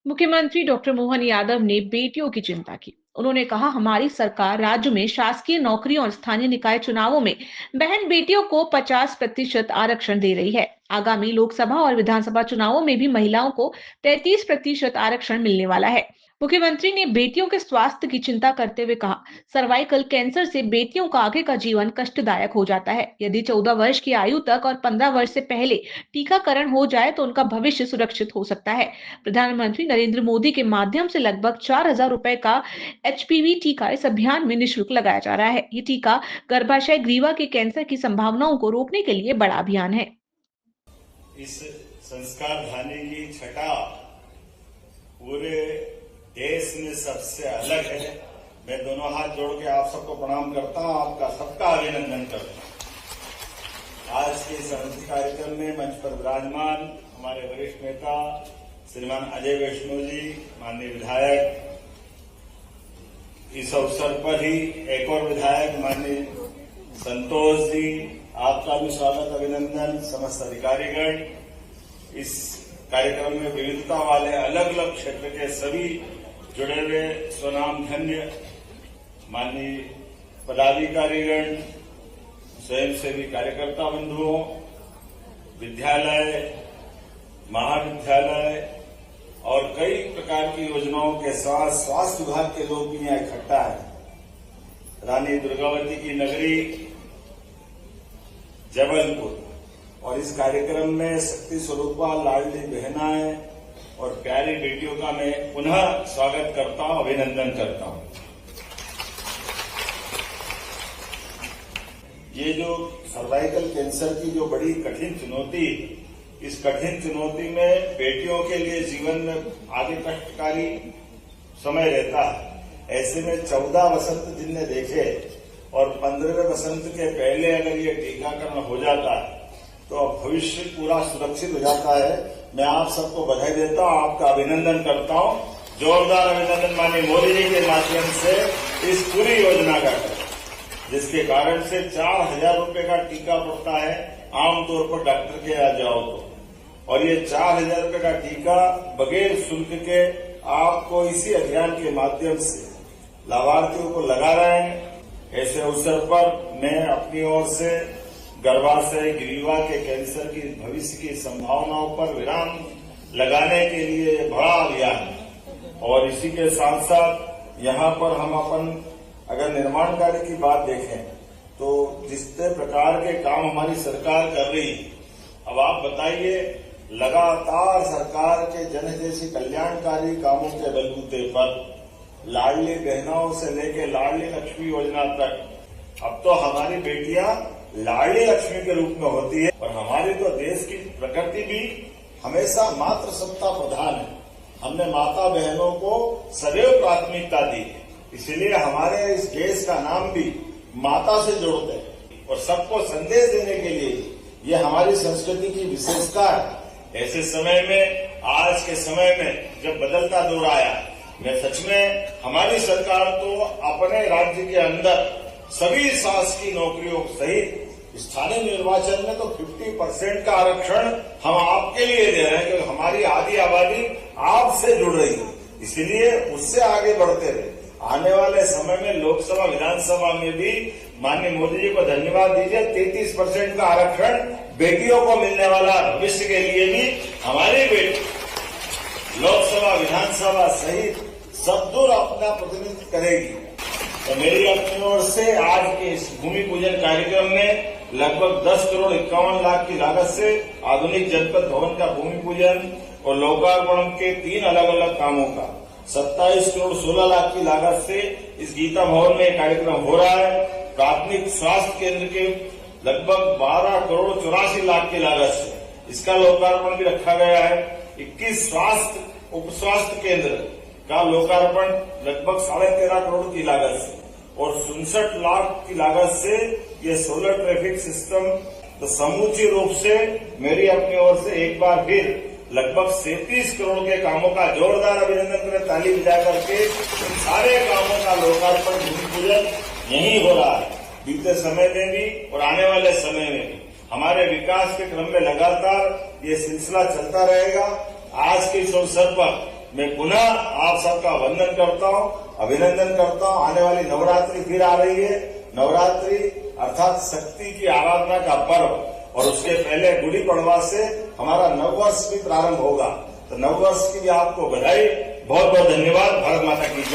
मुख्यमंत्री डॉक्टर मोहन यादव ने बेटियों की चिंता की। उन्होंने कहा, हमारी सरकार राज्य में शासकीय नौकरियों और स्थानीय निकाय चुनावों में बहन बेटियों को 50% आरक्षण दे रही है। आगामी लोकसभा और विधानसभा चुनावों में भी महिलाओं को 33% आरक्षण मिलने वाला है। मुख्यमंत्री ने बेटियों के स्वास्थ्य की चिंता करते हुए कहा, सर्वाइकल कैंसर से बेटियों का आगे का जीवन कष्टदायक हो जाता है। यदि 14 वर्ष की आयु तक और 15 वर्ष से पहले टीकाकरण हो जाए तो उनका भविष्य सुरक्षित हो सकता है। प्रधानमंत्री नरेंद्र मोदी के माध्यम से लगभग 4,000 रुपए का एचपीवी टीका इस अभियान में निःशुल्क लगाया जा रहा है। ये टीका गर्भाशय ग्रीवा के कैंसर की संभावनाओं को रोकने के लिए बड़ा अभियान है। इस संस्कार धानी की छटा पूरे देश में सबसे अलग है। मैं दोनों हाथ जोड़ के आप सबको प्रणाम करता हूं, आपका सबका अभिनंदन करता हूं। आज के इस अनूठे कार्यक्रम में मंच पर विराजमान हमारे वरिष्ठ नेता श्रीमान अजय वैष्णव जी, माननीय विधायक, इस अवसर पर ही एक और विधायक माननीय संतोष जी, आपका भी स्वागत अभिनंदन। समस्त अधिकारीगण, इस कार्यक्रम में विविधता वाले अलग अलग क्षेत्र के सभी जुड़े हुए स्वनाम धन्य माननीय पदाधिकारीगण, स्वयंसेवी कार्यकर्ता बंधुओं, विद्यालय, महाविद्यालय और कई प्रकार की योजनाओं के साथ स्वास्थ्य विभाग के लोग भी यहां इकट्ठा है। रानी दुर्गावती की नगरी जबलपुर, और इस कार्यक्रम में शक्ति स्वरूपा, लाडली बहनाएं और प्यारी बेटियों का मैं पुनः स्वागत करता हूं, अभिनंदन करता हूं। ये जो सर्वाइकल कैंसर की जो बड़ी कठिन चुनौती, इस कठिन चुनौती में बेटियों के लिए जीवन में आगे कष्टकारी समय रहता है। ऐसे में 14 वसंत जिनने देखे और 15वें वसंत के पहले अगर ये टीकाकरण हो जाता है तो अब भविष्य पूरा सुरक्षित हो जाता है। मैं आप सबको बधाई देता हूं, आपका अभिनंदन करता हूं। जोरदार अभिनंदन माननीय मोदी जी के माध्यम से इस पूरी योजना का, जिसके कारण से 4,000 रुपए का टीका पड़ता है आमतौर पर डॉक्टर के यहाँ जाओ तो, और ये 4,000 रुपए का टीका बगैर शुल्क के आपको इसी अभियान के माध्यम से लाभार्थियों को लगा रहे हैं। ऐसे अवसर पर मैं अपनी ओर से गर्भाशय ग्रीवा के कैंसर की भविष्य की संभावनाओं पर विराम लगाने के लिए बड़ा अभियान है। और इसी के साथ साथ यहाँ पर हम अपन अगर निर्माण कार्य की बात देखें तो जिस प्रकार के काम हमारी सरकार कर रही है, अब आप बताइए, लगातार सरकार के जनहितैषी कल्याणकारी कामों के बलबूते पर लाडली बहनों से लेकर लाडली लक्ष्मी योजना तक अब तो हमारी बेटियां लाडली लक्ष्मी के रूप में होती है। और हमारी तो देश की प्रकृति भी हमेशा मातृ सत्ता प्रधान है। हमने माता बहनों को सदैव प्राथमिकता दी है, इसीलिए हमारे इस देश का नाम भी माता से जोड़ते हैं। और सबको संदेश देने के लिए ये हमारी संस्कृति की विशेषता है। ऐसे समय में, आज के समय में जब बदलता दौर आया, मैं सच में हमारी सरकार तो अपने राज्य के अंदर सभी शासकीय नौकरियों सहित स्थानीय निर्वाचन में तो 50% का आरक्षण हम आपके लिए दे रहे हैं, क्योंकि हमारी आधी आबादी आपसे जुड़ रही है। इसीलिए उससे आगे बढ़ते रहे। आने वाले समय में लोकसभा विधानसभा में भी माननीय मोदी जी को धन्यवाद दीजिए, 33% का आरक्षण बेटियों को मिलने वाला, भविष्य के लिए भी हमारी बेटी लोकसभा विधानसभा सहित सब दूर अपना प्रतिनिधित्व करेगी। तो मेरी अपनी ओर से आज के इस भूमि पूजन कार्यक्रम में लगभग 10 करोड़ 51 लाख की लागत से आधुनिक जनपद भवन का भूमि पूजन और लोकार्पण के 3 अलग अलग कामों का 27 करोड़ 16 लाख की लागत से इस गीता भवन में कार्यक्रम हो रहा है। प्राथमिक स्वास्थ्य केंद्र के लगभग 12 करोड़ 84 लाख की लागत से इसका लोकार्पण भी रखा गया है। 21 उप स्वास्थ्य केंद्र का लोकार्पण लगभग 13.5 करोड़ की लागत से, और 67 लाख की लागत से ये सोलर ट्रैफिक सिस्टम। तो समूची रूप से मेरी अपनी ओर से एक बार फिर लगभग 37 करोड़ के कामों का जोरदार अभिनंदन करें, ताली बजा करके। इन सारे कामों का लोकार्पण भूमि पूजन यही हो रहा है। बीते समय में भी और आने वाले समय में भी हमारे विकास के क्रम में लगातार ये सिलसिला चलता रहेगा। आज के इस अवसर पर मैं पुनः आप सबका वंदन करता हूं, अभिनंदन करता हूं। आने वाली नवरात्रि फिर आ रही है। नवरात्रि अर्थात शक्ति की आराधना का पर्व और उसके पहले गुड़ी पड़वा से हमारा नववर्ष भी प्रारंभ होगा। तो नववर्ष की भी आपको बधाई, बहुत बहुत धन्यवाद। भारत माता की जय।